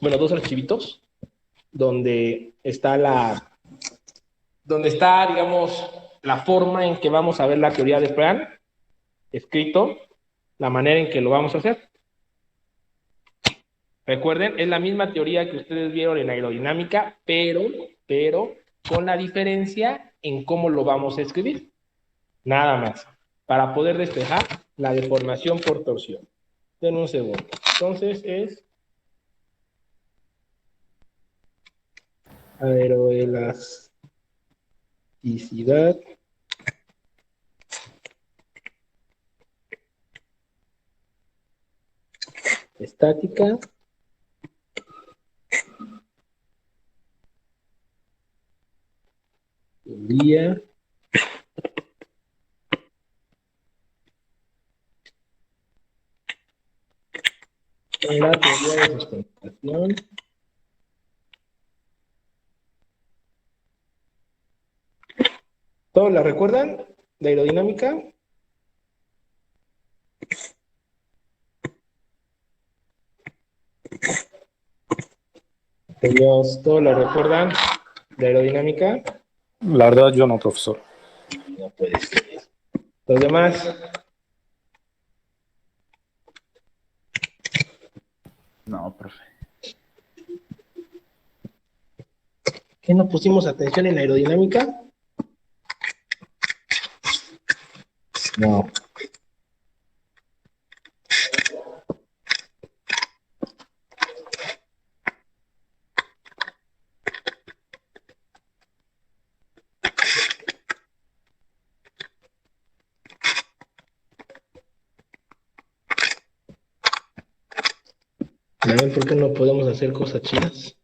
bueno, dos archivitos, donde está, digamos, la forma en que vamos a ver la teoría de Freund, escrito, la manera en que lo vamos a hacer. Recuerden, es la misma teoría que ustedes vieron en aerodinámica, pero con la diferencia en cómo lo vamos a escribir. Nada más. Para poder despejar la deformación por torsión. Den un segundo. Entonces es aeroelasticidad estática teoría en la teoría de sustentación ¿todos la recuerdan? ¿De aerodinámica? ¿Todos la recuerdan? ¿De aerodinámica? La verdad, yo no, profesor. No puede ser. Los demás, No, profe. ¿qué no pusimos atención en aerodinámica? No. ¿Saben por qué no podemos hacer cosas chidas?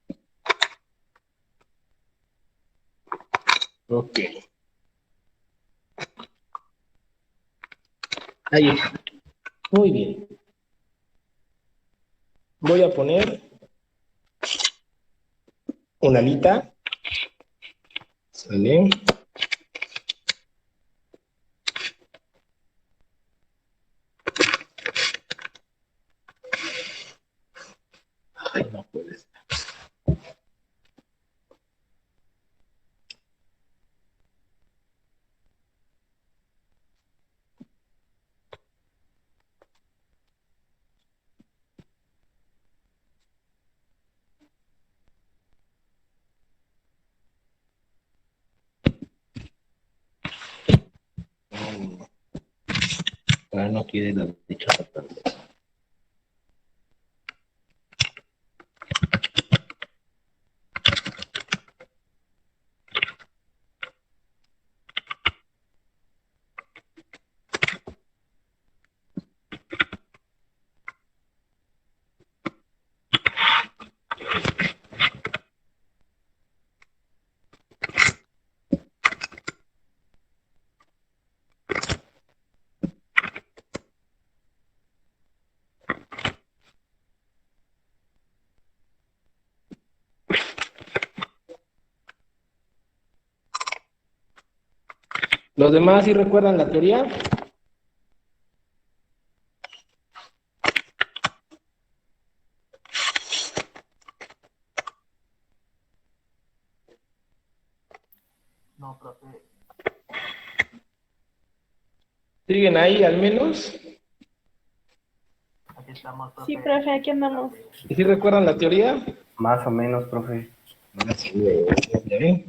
Ok. Ahí está. Muy bien. Voy a poner una alita. ¿Sale? Ay, no puede ser. Ahora no quiere la dichosa tabla. ¿Los demás sí recuerdan la teoría? No, profe. ¿Siguen ahí al menos? Aquí estamos, profe. Sí, profe, aquí andamos. ¿Y sí recuerdan la teoría? Más o menos, profe. Ahora sí, ya ven.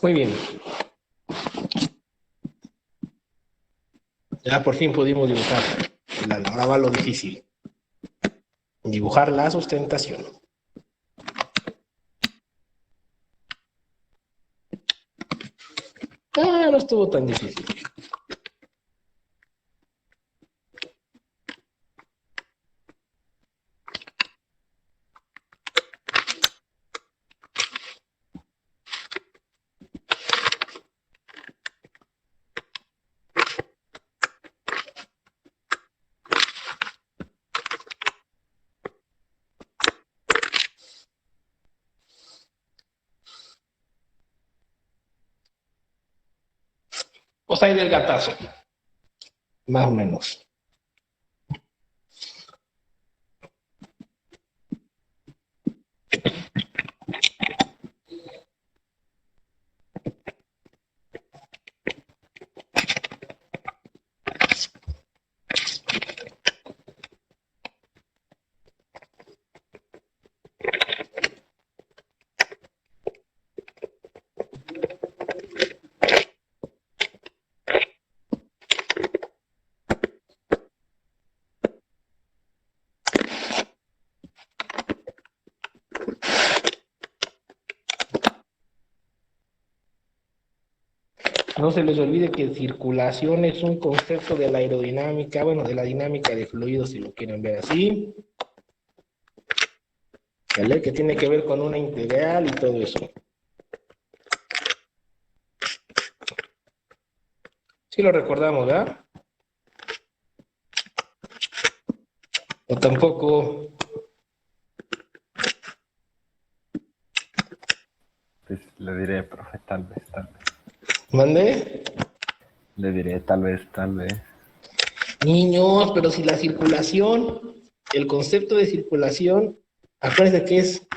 Muy bien. Ya por fin pudimos dibujar. Ahora va lo difícil. Dibujar la sustentación. No estuvo tan difícil. Pues ahí del gatazo. Más o menos. No se les olvide que circulación es un concepto de la aerodinámica, bueno, de la dinámica de fluidos, si lo quieren ver así. ¿Vale? Que tiene que ver con una integral y todo eso. Sí lo recordamos, ¿verdad? O tampoco. Pues le diré, profe, tal vez, tal vez. ¿Mande? Le diré, tal vez, tal vez. Niños, pero si la circulación, el concepto de circulación, acuérdense que es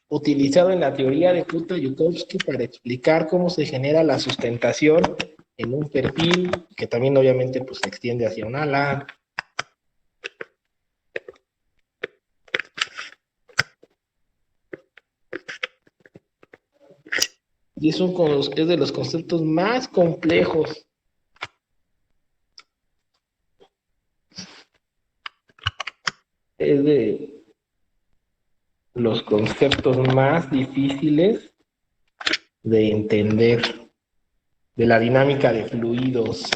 utilizado en la teoría de Kuta-Yukovsky para explicar cómo se genera la sustentación en un perfil, que también obviamente pues, se extiende hacia un ala. Y es de los conceptos más complejos. Es de los conceptos más difíciles de entender de la dinámica de fluidos.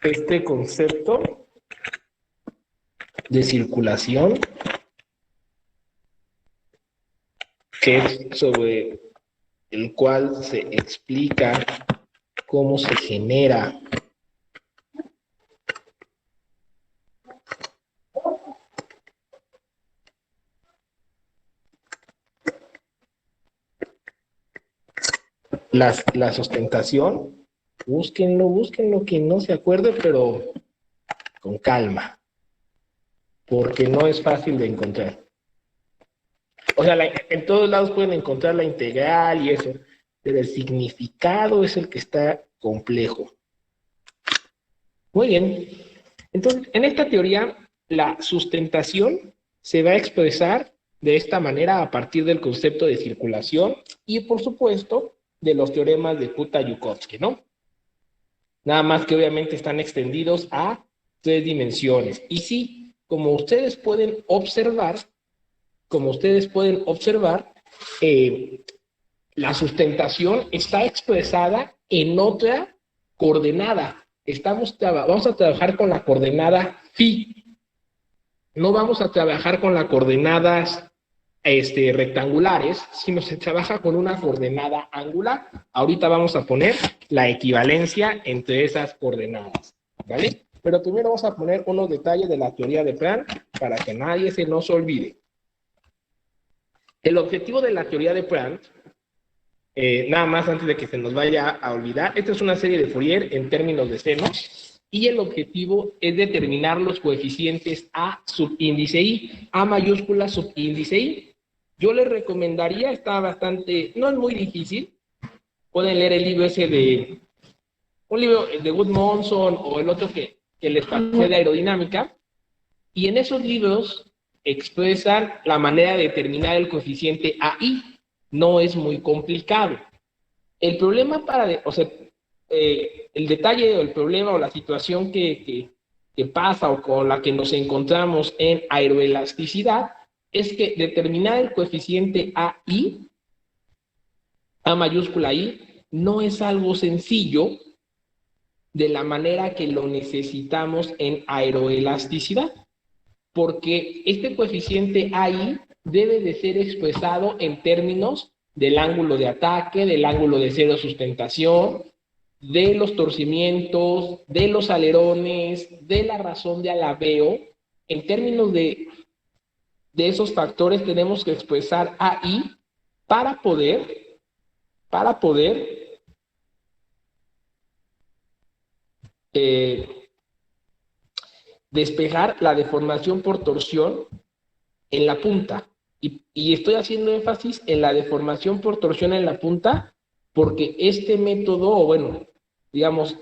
Este concepto de circulación, que es sobre el cual se explica cómo se genera la sustentación. Búsquenlo, quien no se acuerde, pero con calma, porque no es fácil de encontrar. O sea, en todos lados pueden encontrar la integral y eso, pero el significado es el que está complejo. Muy bien. Entonces, en esta teoría, la sustentación se va a expresar de esta manera a partir del concepto de circulación y, por supuesto, de los teoremas de Kuta-Yukovsky, ¿no? Nada más que obviamente están extendidos a 3 dimensiones. Y sí, como ustedes pueden observar, la sustentación está expresada en otra coordenada. Vamos a trabajar con la coordenada phi. No vamos a trabajar con las coordenadas rectangulares, sino se trabaja con una coordenada angular. Ahorita vamos a poner la equivalencia entre esas coordenadas, ¿vale? Pero primero vamos a poner unos detalles de la teoría de Planck para que nadie se nos olvide. El objetivo de la teoría de Planck, nada más antes de que se nos vaya a olvidar, esta es una serie de Fourier en términos de senos, y el objetivo es determinar los coeficientes A subíndice I, A mayúscula subíndice I. Yo les recomendaría, está bastante, no es muy difícil, pueden leer el libro ese un libro de Gudmundsson o el otro que les pasé de aerodinámica, y en esos libros expresan la manera de determinar el coeficiente AI. No es muy complicado. El problema o sea, el detalle o el problema o la situación que pasa o con la que nos encontramos en aeroelasticidad es que determinar el coeficiente AI, A mayúscula I, no es algo sencillo de la manera que lo necesitamos en aeroelasticidad, porque este coeficiente AI debe de ser expresado en términos del ángulo de ataque, del ángulo de cero sustentación, de los torcimientos, de los alerones, de la razón de alabeo. En términos de esos factores tenemos que expresar AI para poder despejar la deformación por torsión en la punta. Y estoy haciendo énfasis en la deformación por torsión en la punta porque este método, o bueno, digamos,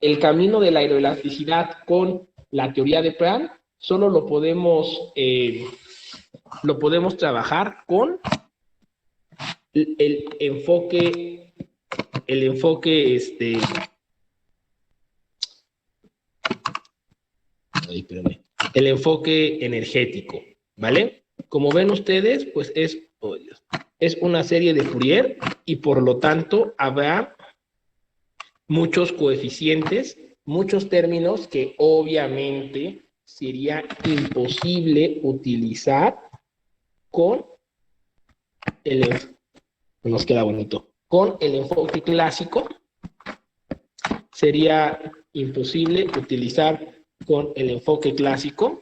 el camino de la aeroelasticidad con la teoría de Pran, solo lo podemos trabajar con el enfoque, el enfoque energético, ¿vale? Como ven ustedes, pues es una serie de Fourier y por lo tanto habrá muchos coeficientes, muchos términos que obviamente sería imposible utilizar con nos queda bonito, con el enfoque clásico. Sería imposible utilizar con el enfoque clásico,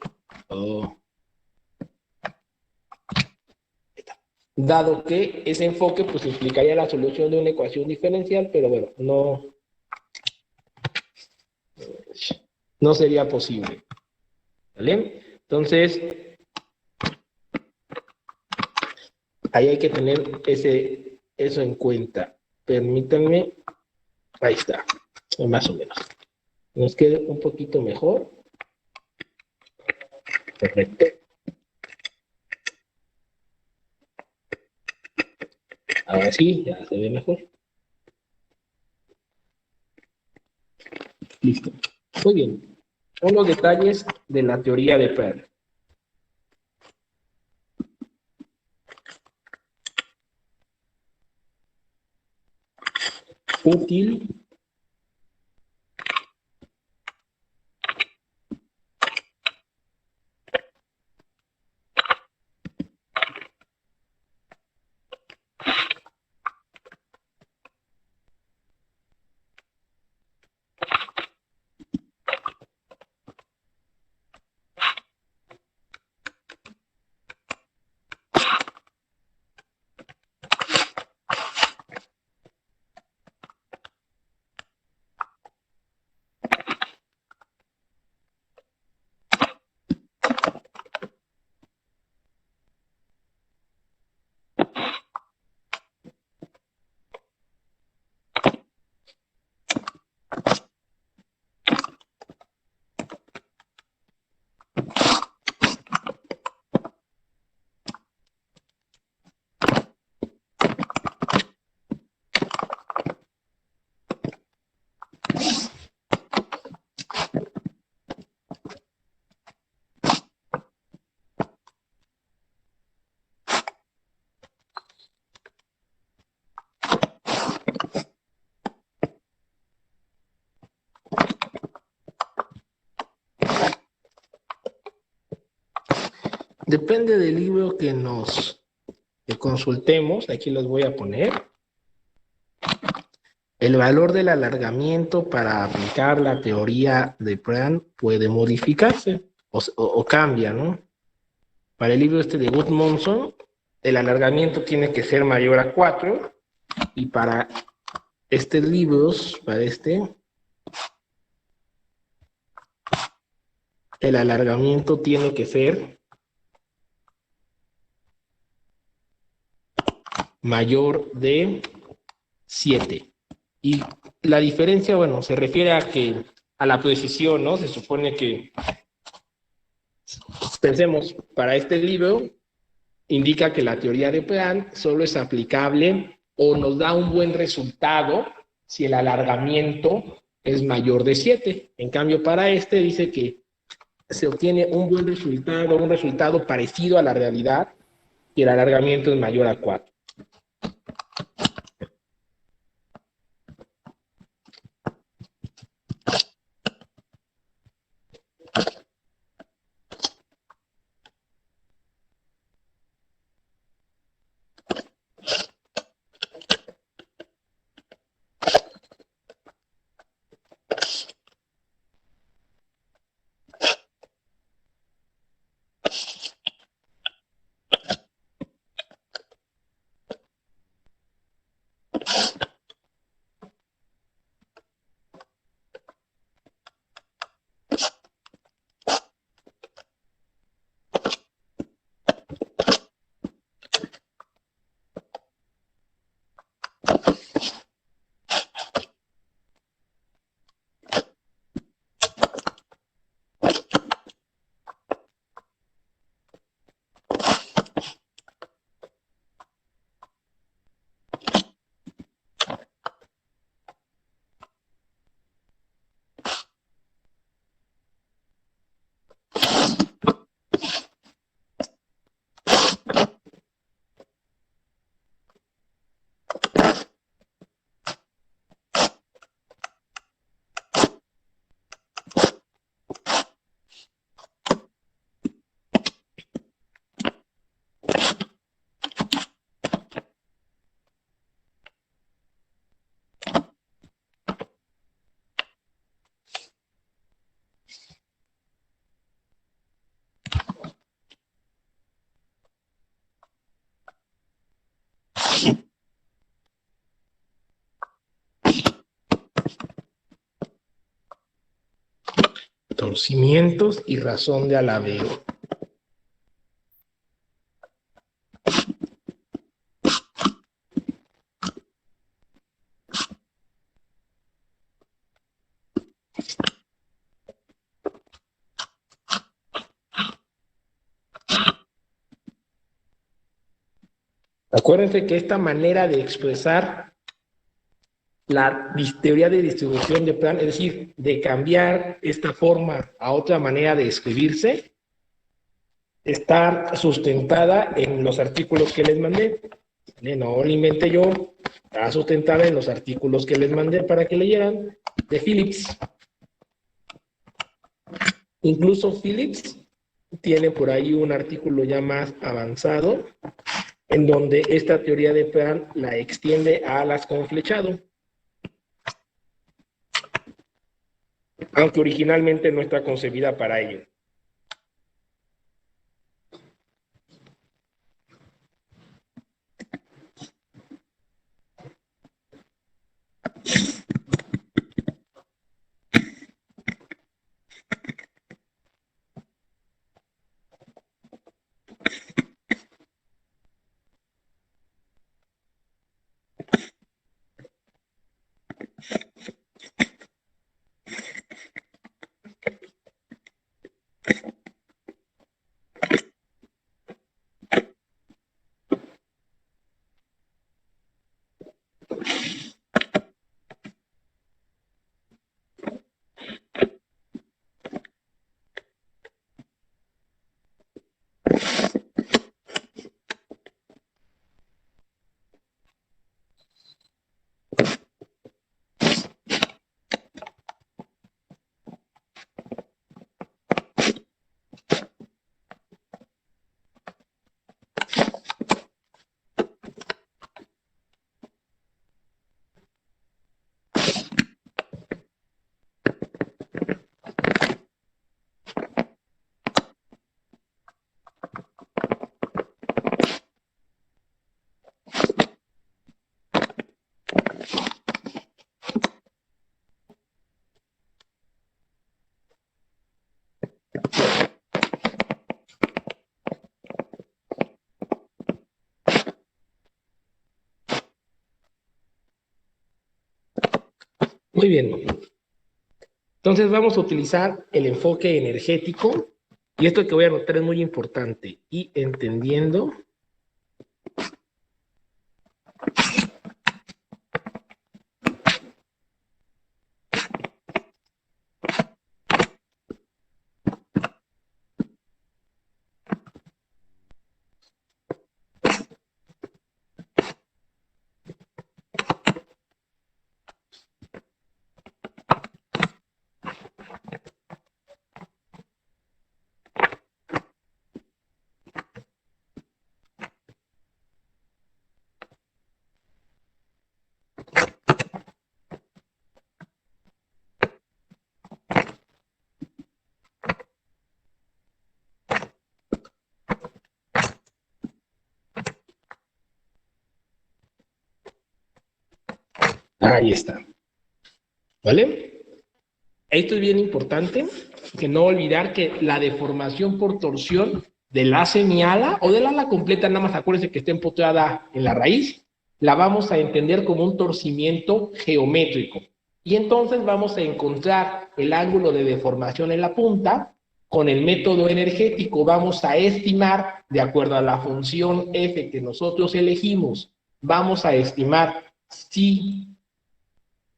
dado que ese enfoque pues implicaría la solución de una ecuación diferencial, pero bueno, no sería posible, ¿vale? Entonces, ahí hay que tener eso en cuenta. Permítanme, ahí está, más o menos. Nos quede un poquito mejor. Perfecto. Ahora sí, ya se ve mejor. Listo. Muy bien. Son los detalles de la teoría de Peirce. Útil depende del libro que consultemos. Aquí los voy a poner. El valor del alargamiento para aplicar la teoría de Pran puede modificarse o cambia, ¿no? Para el libro de Gudmundsson, el alargamiento tiene que ser mayor a 4 y para el alargamiento tiene que ser mayor de 7. Y la diferencia, bueno, se refiere a la precisión, ¿no? Se supone que, pensemos, para este libro, indica que la teoría de Pean solo es aplicable o nos da un buen resultado si el alargamiento es mayor de 7. En cambio, para este dice que se obtiene un resultado parecido a la realidad y el alargamiento es mayor a 4. Torcimientos y razón de alabeo. Acuérdense que esta manera de expresar la teoría de distribución de Peano, es decir, de cambiar esta forma a otra manera de escribirse, está sustentada en los artículos que les mandé. No lo inventé yo, está sustentada en los artículos que les mandé para que leyeran de Phillips. Incluso Phillips tiene por ahí un artículo ya más avanzado en donde esta teoría de Peano la extiende a alas con flechado, aunque originalmente no está concebida para ello. Muy bien. Entonces vamos a utilizar el enfoque energético y esto que voy a anotar es muy importante. Y entendiendo ahí está, ¿vale? Esto es bien importante, que no olvidar que la deformación por torsión del ala semiala o del ala completa, nada más acuérdense que está empotrada en la raíz, la vamos a entender como un torcimiento geométrico. Y entonces vamos a encontrar el ángulo de deformación en la punta. Con el método energético vamos a estimar, de acuerdo a la función f que nosotros elegimos, vamos a estimar si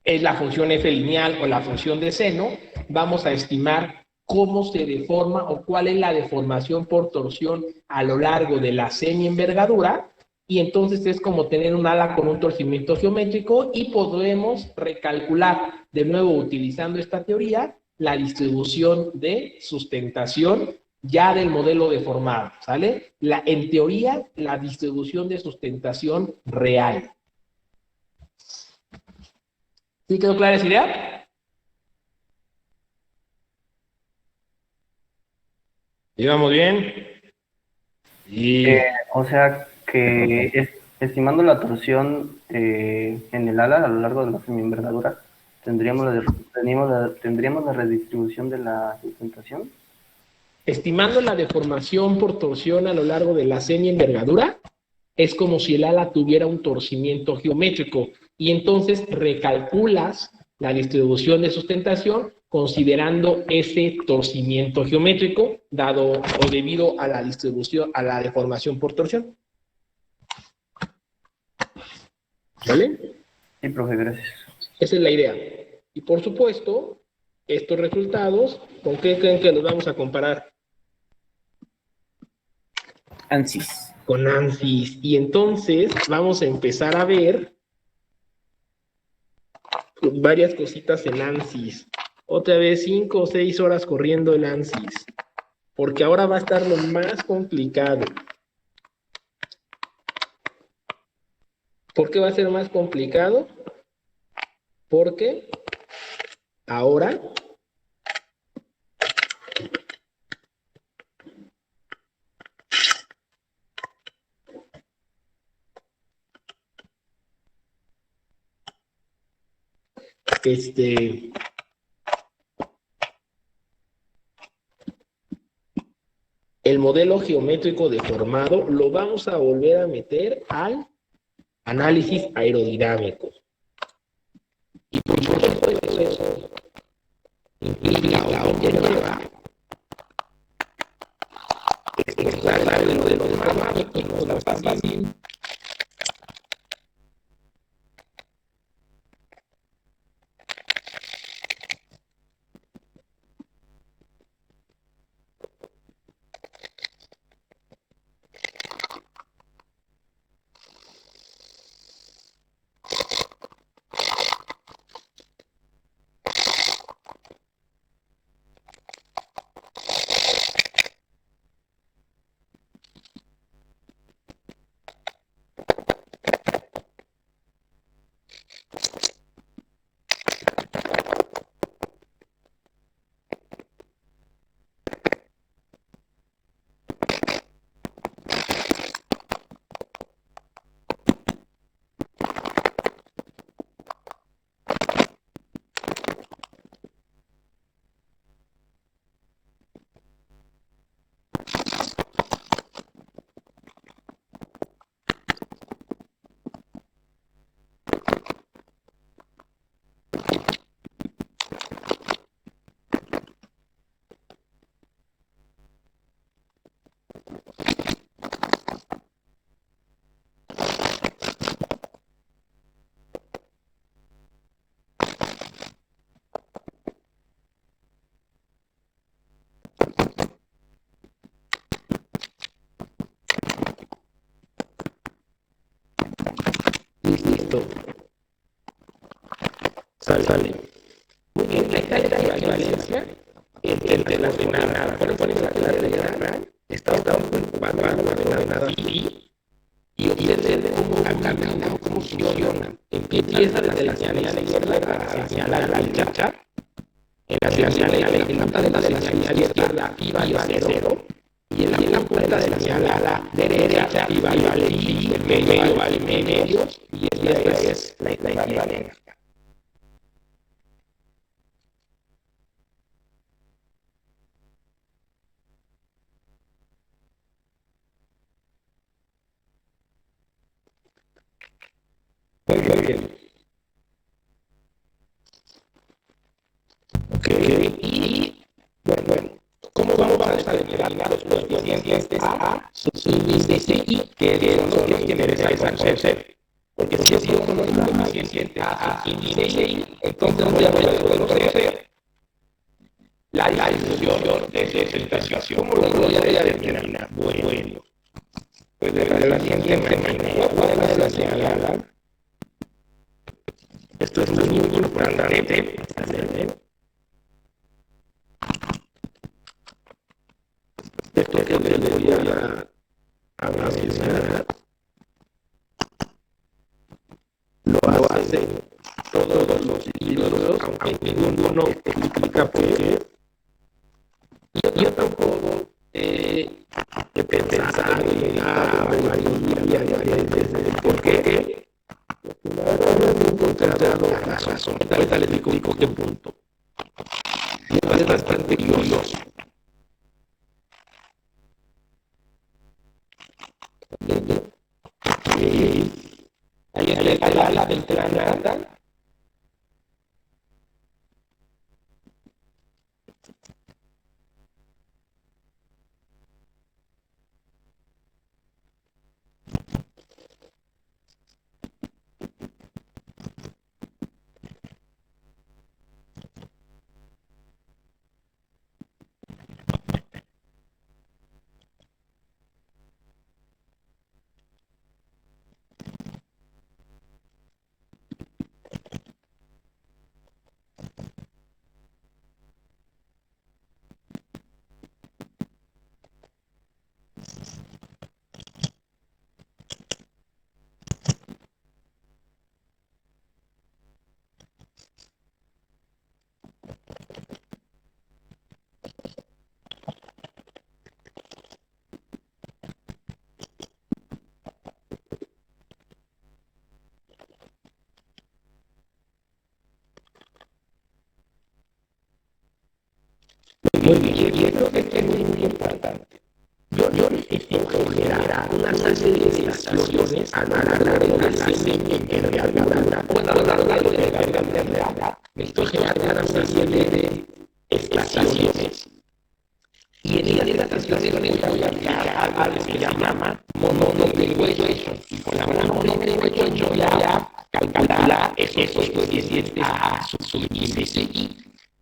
es la función f lineal o la función de seno, vamos a estimar cómo se deforma o cuál es la deformación por torsión a lo largo de la semi-envergadura, y entonces es como tener un ala con un torcimiento geométrico y podremos recalcular, de nuevo utilizando esta teoría, la distribución de sustentación ya del modelo deformado, ¿sale? En teoría, la distribución de sustentación real. ¿Sí quedó clara esa idea? ¿Íbamos bien? Y O sea que estimando la torsión en el ala a lo largo de la semienvergadura, tendríamos la redistribución de la sustentación. estimando la deformación por torsión a lo largo de la semi-envergadura, es como si el ala tuviera un torcimiento geométrico y entonces recalculas la distribución de sustentación considerando ese torcimiento geométrico dado o debido a la distribución, a la deformación por torsión. ¿Vale? Sí, profe, gracias. Esa es la idea. Y por supuesto, estos resultados, ¿con qué creen que los vamos a comparar? ANSYS. Con ANSYS. Y entonces vamos a empezar a ver varias cositas en ANSYS. Otra vez 5 o 6 horas corriendo el ANSYS. Porque ahora va a estar lo más complicado. ¿Por qué va a ser más complicado? Porque ahora el modelo geométrico deformado lo vamos a volver a meter al análisis aerodinámico. Y por supuesto eso implica o conlleva expresar el modelo deformado y no es tan fácil. Listo. Sale. Muy bien, esta es la equivalencia entre la ordenada. Por ejemplo, la ordenada está ocupando la ordenada phi y observen cómo camina o cómo funciona. Empieza desde la señal izquierda a la señal a la derecha. En la punta de la señal izquierda phi vale 0. Y en la punta de la señal a la derecha phi vale pi, el medio vale medio. Y esta es la equivalencia. Muy bien. Ok, y bueno, ¿cómo vamos a determinar los coeficientes A, sub de CI, que son los que interesáis al conocer? Porque si yo conozco los coeficientes A, sub de CI, entonces voy a poder conocer la distribución de representación. ¿Cómo lo voy a determinar? Bueno, pues de la siguiente manera, voy a señalar. Esto es muy importante. Esto que les voy a mencionar lo hacen todos los libros, aunque ninguno explica por qué. Yo tampoco he pensado en la mayoría de veces por qué. No he encontrado la razón. Ahorita les digo qué punto. Es bastante curioso. Ahí está la ventana. Muy bien, y creo que es muy importante. Yo necesito generar una serie de estaciones a lo largo de la envergadura. Bueno, a lo largo de la envergadura. Necesito generar una serie de estaciones. Y en esas estaciones voy a aplicar algo que se llama mononomial equation. Y con la mononomial equation voy a calcular esos coeficientes A, sub y BCI.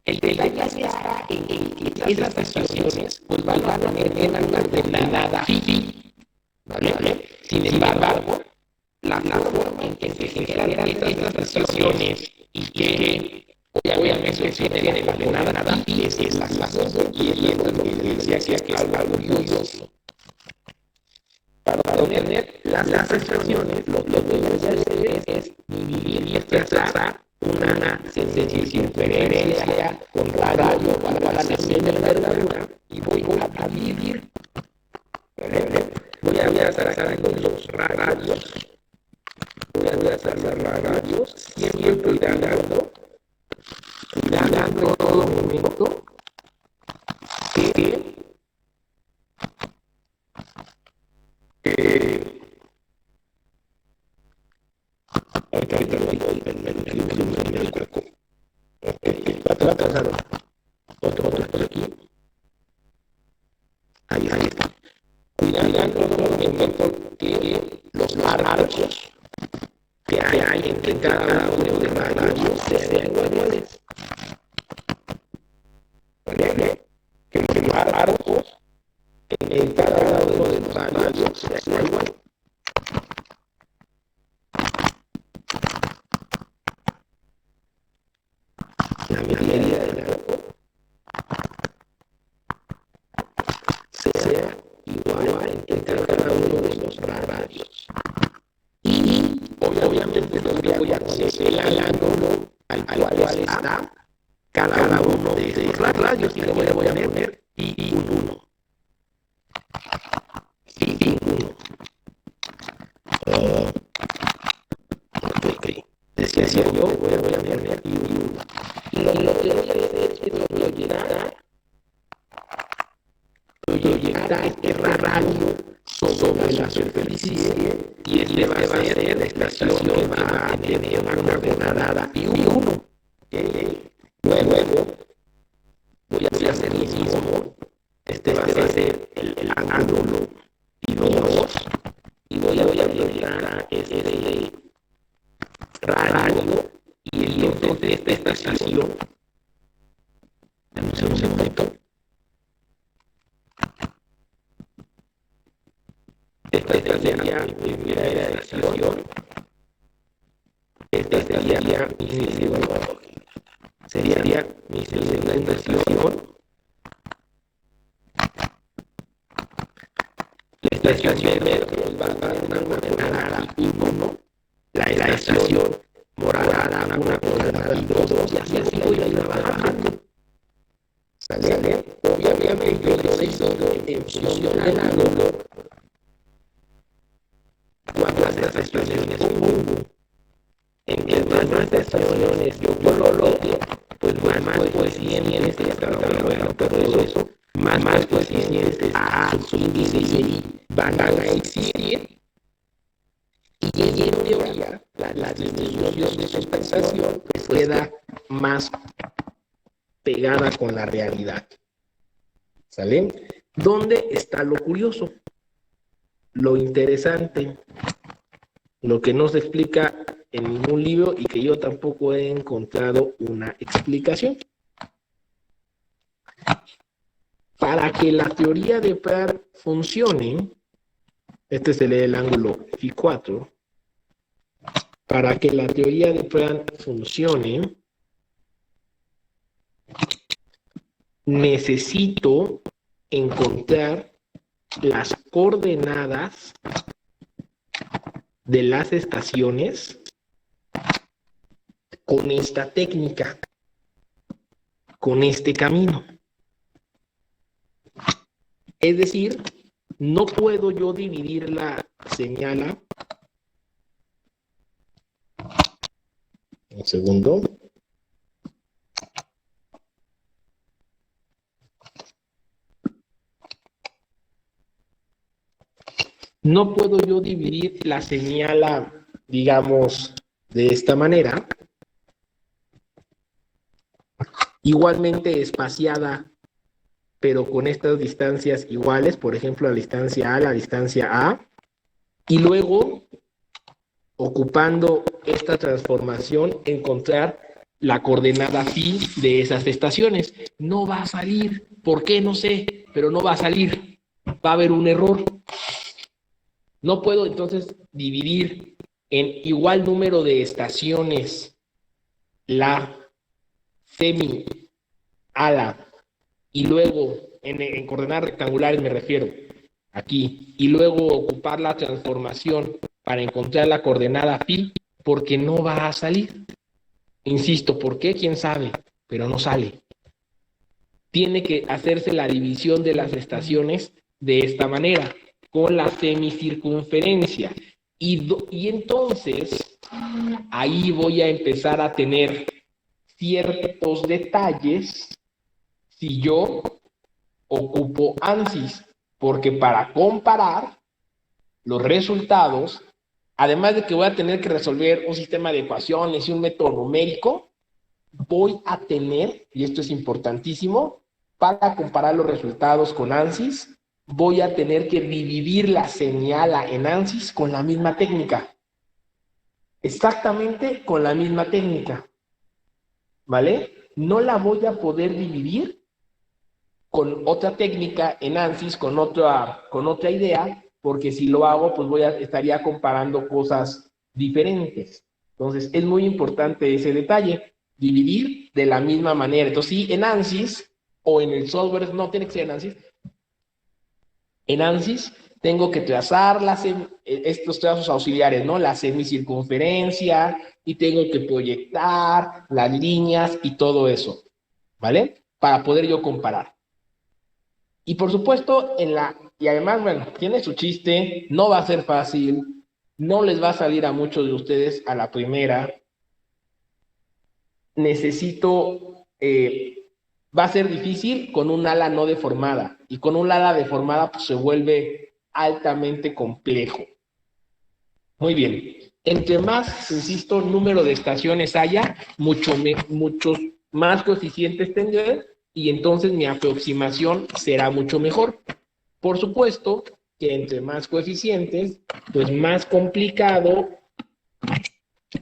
El detalle está en que esas estaciones pues van a tener una ordenada phi, ¿vale? Sin embargo, la forma en que se generan estas estaciones y que obviamente se tiene la ordenada phi es la clase y es lo que les decía que es algo curioso. Para obtener las estaciones, lo que voy a hacer es dividir y expresar una circunferencia con radio para la envergadura y voy a dividir. Voy a sacar los radios. Voy a sacar los radios siempre cuidando todo momento que ahorita lo digo en el cuerpo. Va a pasar otro por aquí. Ahí está. Cuidando que los marcos que hay entre cada uno de los radios sean iguales. Que los marcos en cada uno de los radios sean iguales. medida del arco sea igual entre cada uno de los radios. Y obviamente los voy a poner el ángulo al cual está cada uno de esos radios y le voy a poner pi1. Pi1. Ok. Decía yo, voy a poner pi1. Y lo que voy a hacer es proyectar este radio sobre la superficie y este va a ser la estación que va a tener una coordenada pi1. Luego voy a hacer lo mismo. Este va a ser el ángulo pi2 y voy a proyectar este radio y entonces de esta estación. Dame un segundito. Esta sería mi primera estación. Esta sería mi segunda. Sería mi segunda estación. La estación verde va a dar una coordenada pi1. La estación morada una coordenada pi2. Y así voy a ir bajando. ¿Sale? Obviamente yo decido en función del ángulo cuántas estaciones pongo. En más estaciones yo lo logro, pues más coeficientes todo eso, más coeficientes a su índice y van a existir. Y en teoría, la disminución de su estación pues queda más pegada con la realidad. ¿Sale? ¿Dónde está lo curioso? Lo interesante, lo que no se explica en ningún libro y que yo tampoco he encontrado una explicación. Para que la teoría de Peirre funcione, este se lee el ángulo Φ4, para que la teoría de Peirre funcione, necesito encontrar las coordenadas de las estaciones con esta técnica, con este camino. Es decir, no puedo yo dividir la señal. Un segundo. No puedo yo dividir la señal, digamos, de esta manera, igualmente espaciada, pero con estas distancias iguales, por ejemplo, la distancia A, la distancia A, y luego, ocupando esta transformación, encontrar la coordenada phi de esas estaciones. No va a salir. ¿Por qué? No sé, pero no va a salir. Va a haber un error. No puedo entonces dividir en igual número de estaciones la semi-ala y luego en coordenadas rectangulares me refiero aquí y luego ocupar la transformación para encontrar la coordenada phi porque no va a salir. Insisto, ¿por qué? ¿Quién sabe? Pero no sale. Tiene que hacerse la división de las estaciones de esta manera, con la semicircunferencia. Y entonces, ahí voy a empezar a tener ciertos detalles si yo ocupo ANSYS, porque para comparar los resultados, además de que voy a tener que resolver un sistema de ecuaciones y un método numérico, voy a tener, y esto es importantísimo, para comparar los resultados con ANSYS, voy a tener que dividir la señal en ANSYS con la misma técnica. Exactamente con la misma técnica. ¿Vale? No la voy a poder dividir con otra técnica en ANSYS, con otra idea, porque si lo hago, pues estaría comparando cosas diferentes. Entonces, es muy importante ese detalle. Dividir de la misma manera. Entonces, sí, en ANSYS o en el software, no tiene que ser en ANSYS. En ANSYS tengo que trazar estos trazos auxiliares, ¿no? La semicircunferencia, y tengo que proyectar las líneas y todo eso, ¿vale? Para poder yo comparar. Y por supuesto, y además, bueno, tiene su chiste, no va a ser fácil, no les va a salir a muchos de ustedes a la primera. Va a ser difícil con un ala no deformada, y con un ala deformada pues se vuelve altamente complejo. Muy bien, entre más, insisto, número de estaciones haya, muchos más coeficientes tendré, y entonces mi aproximación será mucho mejor. Por supuesto que entre más coeficientes, pues más complicado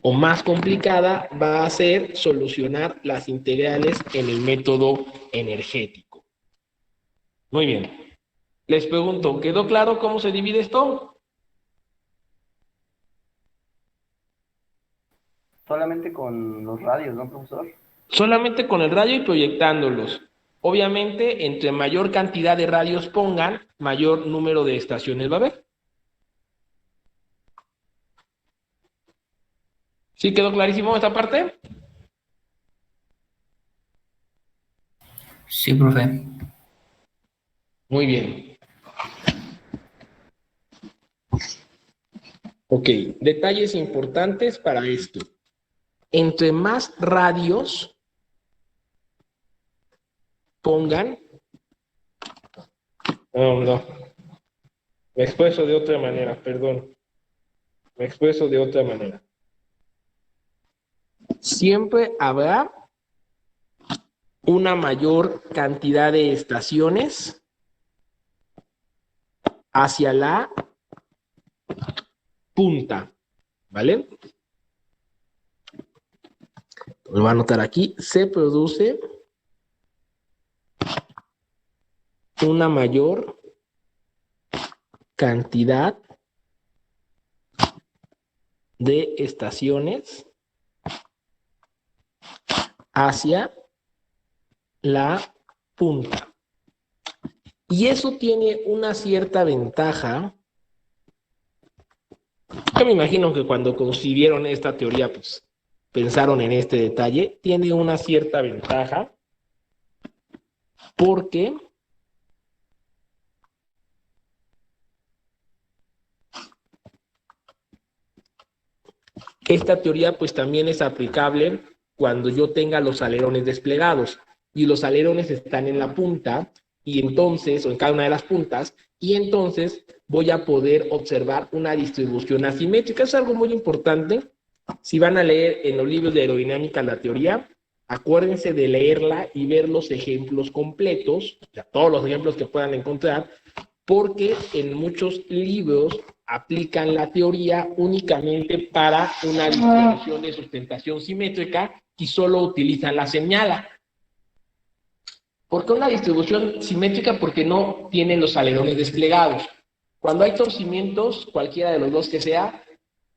o más complicada va a ser solucionar las integrales en el método energético. Muy bien. Les pregunto, ¿quedó claro cómo se divide esto? Solamente con los radios, ¿no, profesor? Solamente con el radio y proyectándolos. Obviamente, entre mayor cantidad de radios pongan, mayor número de estaciones va a haber. ¿Sí quedó clarísimo esta parte? Sí, profe. Muy bien. Ok, detalles importantes para esto. Entre más radios pongan, no, me expreso de otra manera, perdón. Me expreso de otra manera. Siempre habrá una mayor cantidad de estaciones hacia la punta, ¿vale? Lo voy a anotar aquí. Se produce una mayor cantidad de estaciones hacia la punta. Y eso tiene una cierta ventaja. Yo me imagino que cuando concibieron esta teoría, pues pensaron en este detalle. Tiene una cierta ventaja porque esta teoría pues también es aplicable cuando yo tenga los alerones desplegados y los alerones están en la punta y entonces, o en cada una de las puntas, y entonces voy a poder observar una distribución asimétrica. Es algo muy importante. Si van a leer en los libros de aerodinámica la teoría, acuérdense de leerla y ver los ejemplos completos, o sea, todos los ejemplos que puedan encontrar, porque en muchos libros aplican la teoría únicamente para una distribución de sustentación simétrica y solo utilizan la señala. ¿Por qué una distribución simétrica? Porque no tienen los alerones desplegados. Cuando hay torcimientos, cualquiera de los dos que sea,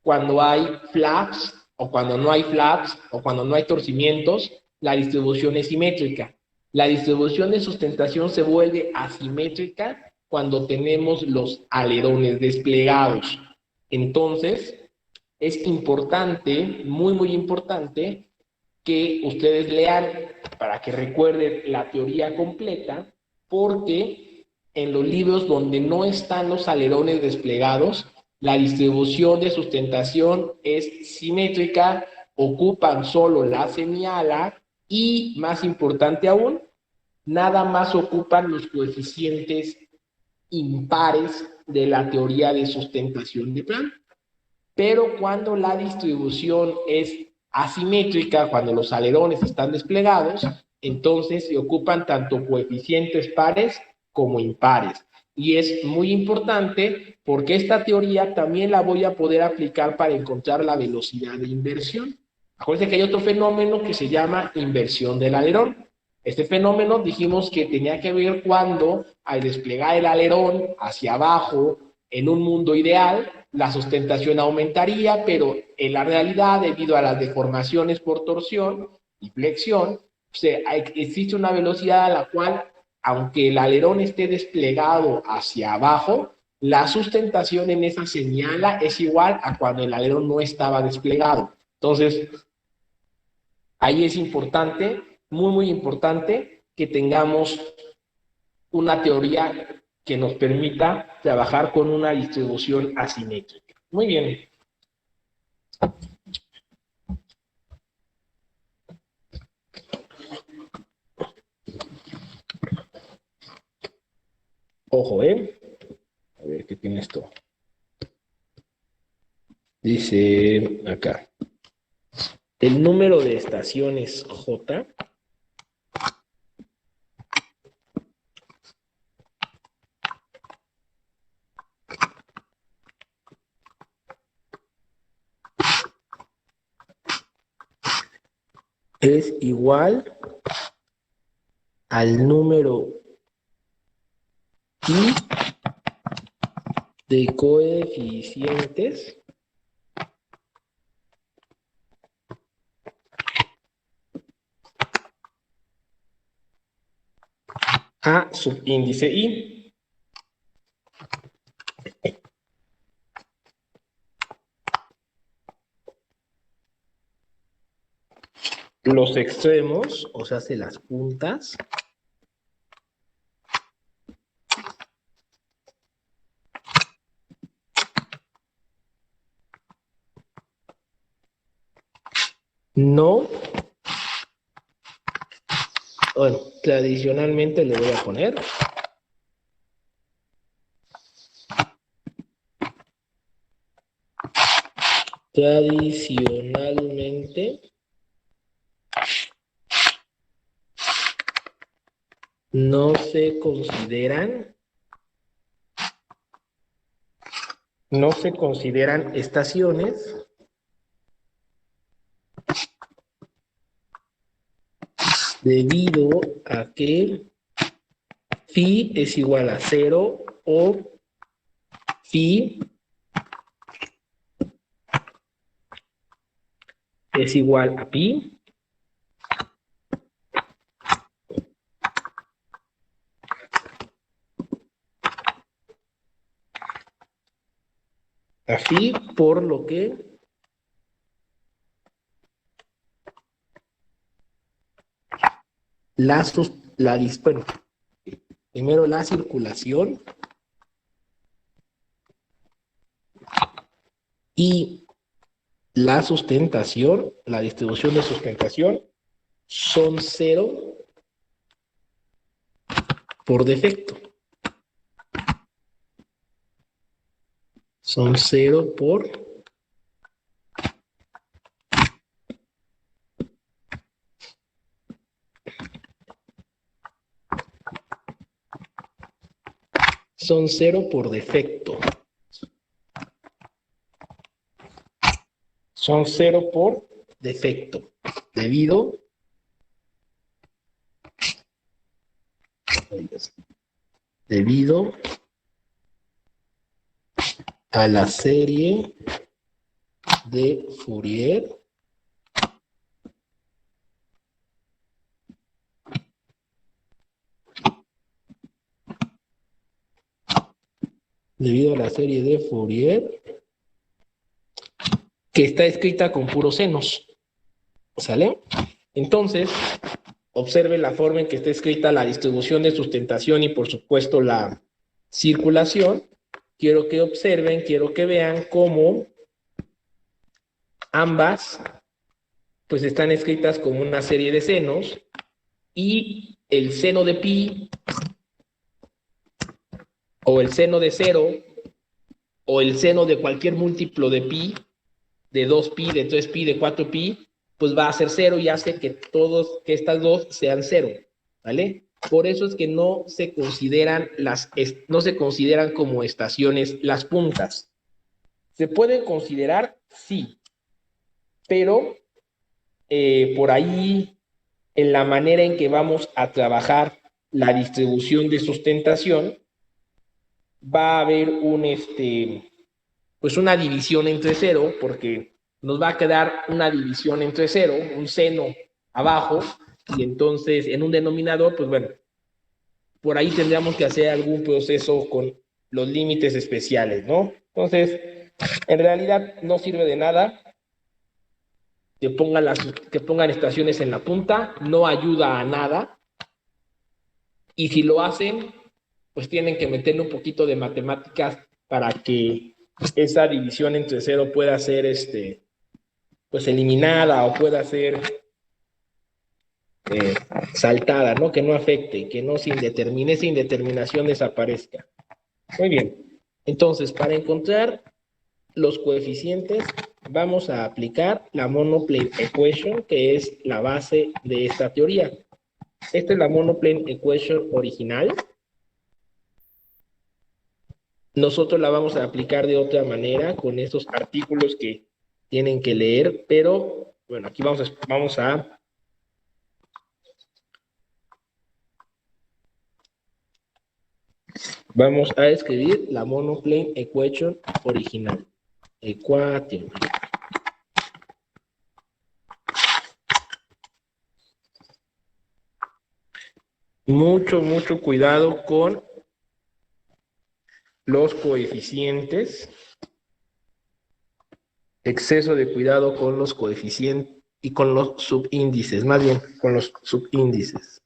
cuando hay flaps, o cuando no hay flaps, o cuando no hay torcimientos, la distribución es simétrica. La distribución de sustentación se vuelve asimétrica cuando tenemos los alerones desplegados. Entonces, es importante, muy, muy importante, que ustedes lean para que recuerden la teoría completa, porque en los libros donde no están los alerones desplegados, la distribución de sustentación es simétrica, ocupan solo la semiala y, más importante aún, nada más ocupan los coeficientes impares de la teoría de sustentación de Planck. Pero cuando la distribución es asimétrica, cuando los alerones están desplegados, entonces se ocupan tanto coeficientes pares como impares. Y es muy importante porque esta teoría también la voy a poder aplicar para encontrar la velocidad de inversión. Acuérdense que hay otro fenómeno que se llama inversión del alerón. Este fenómeno dijimos que tenía que ver cuando al desplegar el alerón hacia abajo en un mundo ideal, la sustentación aumentaría, pero en la realidad, debido a las deformaciones por torsión, y flexión, existe una velocidad a la cual, aunque el alerón esté desplegado hacia abajo, la sustentación en esa señala es igual a cuando el alerón no estaba desplegado. Entonces, ahí es importante, muy, muy importante, que tengamos una teoría que nos permita trabajar con una distribución asimétrica. Muy bien. Ojo, a ver, ¿qué tiene esto? Dice acá. El número de estaciones J es igual al número I de coeficientes a subíndice I. Los extremos, o sea, las puntas, no, bueno, tradicionalmente le voy a poner no se consideran estaciones debido a que phi es igual a 0 o phi es igual a pi. A phi, por lo que primero la circulación y la sustentación, la distribución de sustentación, son 0 por defecto. Son 0 por defecto. Son 0 por defecto, debido a la serie de Fourier que está escrita con puros senos, ¿sale? Entonces, observen la forma en que está escrita la distribución de sustentación y, por supuesto, la circulación. Quiero que observen, quiero que vean cómo ambas pues están escritas como una serie de senos y el seno de pi o el seno de 0 o el seno de cualquier múltiplo de pi, de 2pi, de 3pi, de 4pi, pues va a ser 0 y hace que estas dos sean 0, ¿vale? Por eso es que no se consideran como estaciones las puntas. ¿Se pueden considerar? Sí, pero por ahí, en la manera en que vamos a trabajar la distribución de sustentación, va a haber pues una división entre 0, porque nos va a quedar una división entre 0, un seno abajo, y entonces en un denominador, pues bueno, por ahí tendríamos que hacer algún proceso con los límites especiales, ¿no? Entonces, en realidad no sirve de nada que pongan estaciones en la punta, no ayuda a nada, y si lo hacen, pues tienen que meterle un poquito de matemáticas para que esa división entre cero pueda ser pues eliminada o pueda ser eh, saltada, ¿no? Que no afecte, que no esa indeterminación desaparezca. Muy bien. Entonces, para encontrar los coeficientes, vamos a aplicar la monoplane equation, que es la base de esta teoría. Esta es la monoplane equation original. Nosotros la vamos a aplicar de otra manera con estos artículos que tienen que leer, pero bueno, aquí vamos a escribir la monoplane equation original. Equation. Mucho cuidado con los coeficientes. Exceso de cuidado con los coeficientes y con los subíndices, más bien con los subíndices.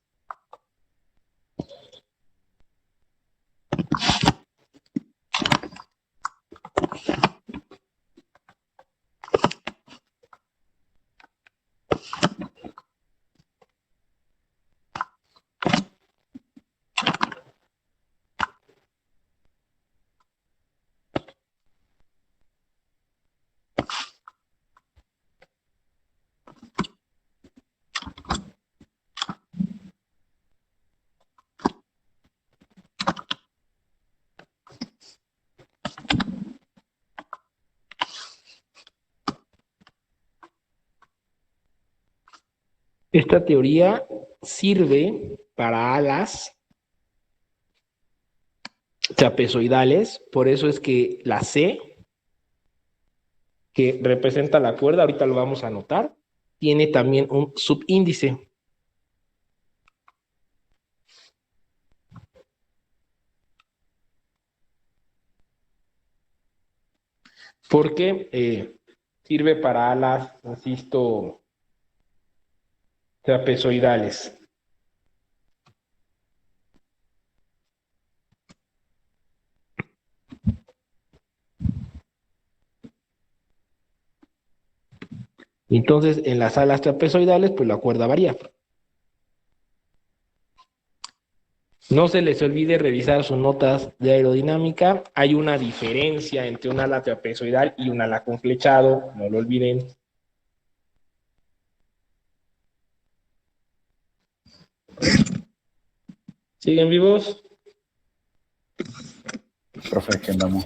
Esta teoría sirve para alas trapezoidales, por eso es que la C, que representa la cuerda, ahorita lo vamos a notar, tiene también un subíndice. Porque sirve para alas, insisto, trapezoidales. Entonces, en las alas trapezoidales, pues la cuerda varía. No se les olvide revisar sus notas de aerodinámica. Hay una diferencia entre un ala trapezoidal y un ala con flechado, no lo olviden. ¿Siguen vivos? Profe, que andamos.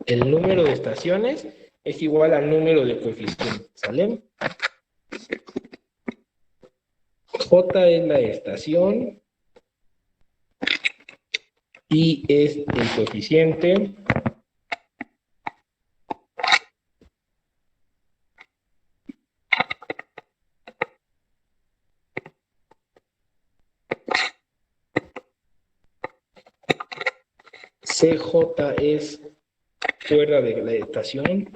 El número de estaciones es igual al número de coeficientes, ¿sale? J es la estación y es el coeficiente. CJ es cuerda de la estación.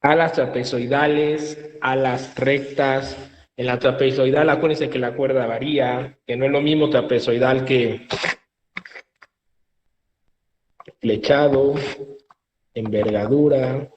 Alas trapezoidales, alas rectas. En la trapezoidal, acuérdense que la cuerda varía, que no es lo mismo trapezoidal que flechado, envergadura.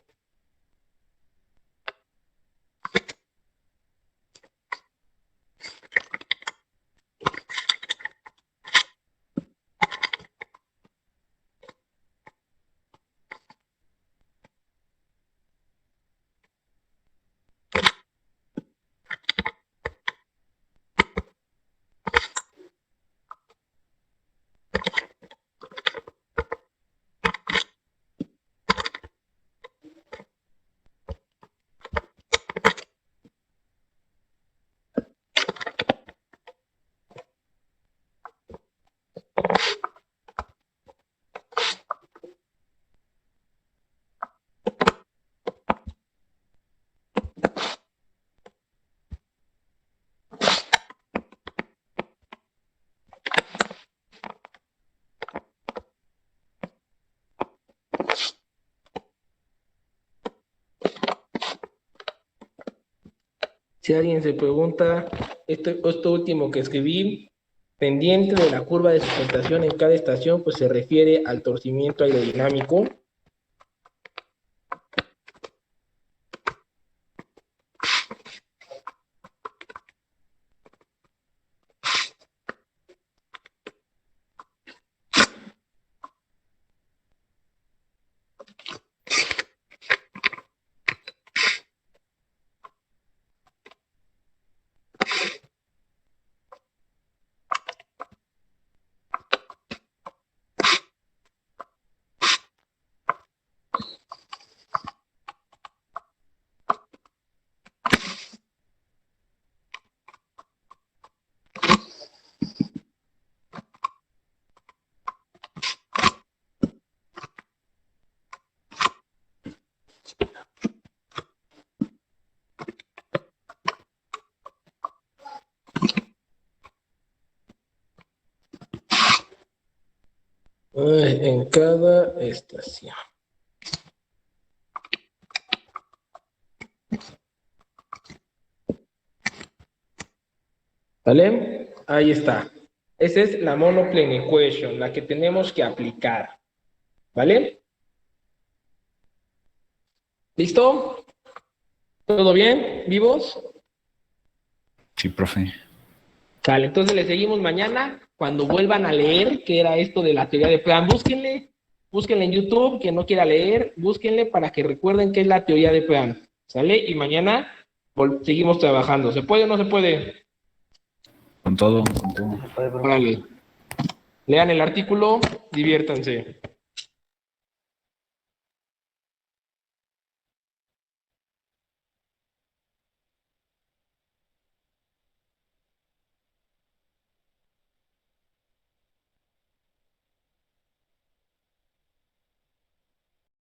Si alguien se pregunta, esto último que escribí, pendiente de la curva de sustentación en cada estación, pues se refiere al torcimiento aerodinámico. En cada estación. ¿Vale? Ahí está. Esa es la monoplane equation, la que tenemos que aplicar. ¿Vale? ¿Listo? ¿Todo bien? ¿Vivos? Sí, profe. Vale, entonces le seguimos mañana cuando vuelvan a leer qué era esto de la teoría de Pean. Búsquenle en YouTube, quien no quiera leer, búsquenle para que recuerden qué es la teoría de Pean. ¿Sale? Y mañana seguimos trabajando. ¿Se puede o no se puede? Con todo, con todo. Se puede, profe. Órale. Lean el artículo, diviértanse.